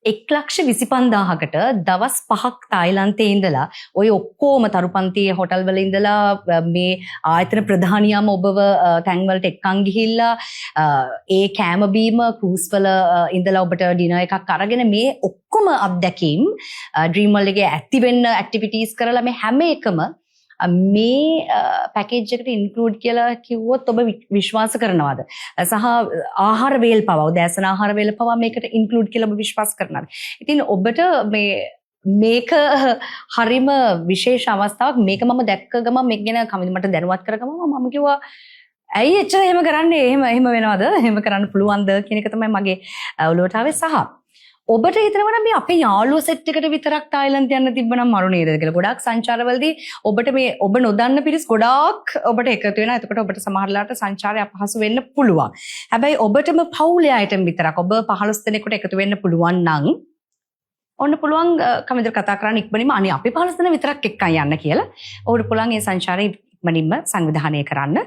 1,25,000කට දවස් 5ක් තායිලන්තයේ ඉඳලා ඔය ඔක්කොම තරුපන්තියේ හොටල් වල ඉඳලා මේ ආයතන ප්‍රධානියාම ඔබව තැන් වලට එක්කන් ගිහිල්ලා ඒ කෑම බීම ක්‍රූස් වල ඉඳලා ඔබට ඩිනර් එකක් අරගෙන මේ ඔක්කොම අත්දැකීම් ඩ්‍රීම් වර්ල්ඩ් එකේ ඇක්ටිව් වෙන්න ඇක්ටිවිටීස් කරලා මේ හැම එකම මේ පැකේජ් එකට ඉන්ක්ලූඩ් කියලා කිව්වොත් ඔබ විශ්වාස කරනවද? සහ ආහාර වේල් පවා උදෑසන ආහාර වේල් පවා මේකට ඉන්ක්ලූඩ් කියලා ඔබ විශ්වාස කරනවද? ඉතින් ඔබට මේක හරිම විශේෂ අවස්ථාවක්. මේක මම දැක්ක ගමන් මේක ගැන කමින් මට දැනුවත් කර ගමන් මම කිව්වා ඇයි එච්චර එහෙම කරන්නේ? එහෙම වෙනවද? එහෙම කරන්න පුළුවන්ද කියන එක තමයි මගේ ඔළුවට ආවේ. සහ ඔබට හිතනවා නම් මේ අපේ යාළුවෝ සෙට් එකට විතරක් තායිලන්ත යන්න තිබ්බනම් මරු නේද කියලා. ගොඩාක් සංචාරවලදී ඔබට මේ ඔබ නොදන්න පිරිස් ගොඩාක් ඔබට එකතු වෙනවා. එතකොට ඔබට සමහරලාට සංචාරය අපහසු වෙන්න පුළුවන්. හැබැයි ඔබටම පවුලේ අයටම විතරක් ඔබ 15 දෙනෙකුට එකතු වෙන්න පුළුවන් නම් ඔන්න පුළුවන් කමින්දර කතා කරන්න ඉක්මනින්ම අනේ අපි 15 දෙනා විතරක් එක්කන් යන්න කියලා. ඔබට පුළුවන් මේ සංචාරය ඉක්මනින්ම සංවිධානය කරන්න.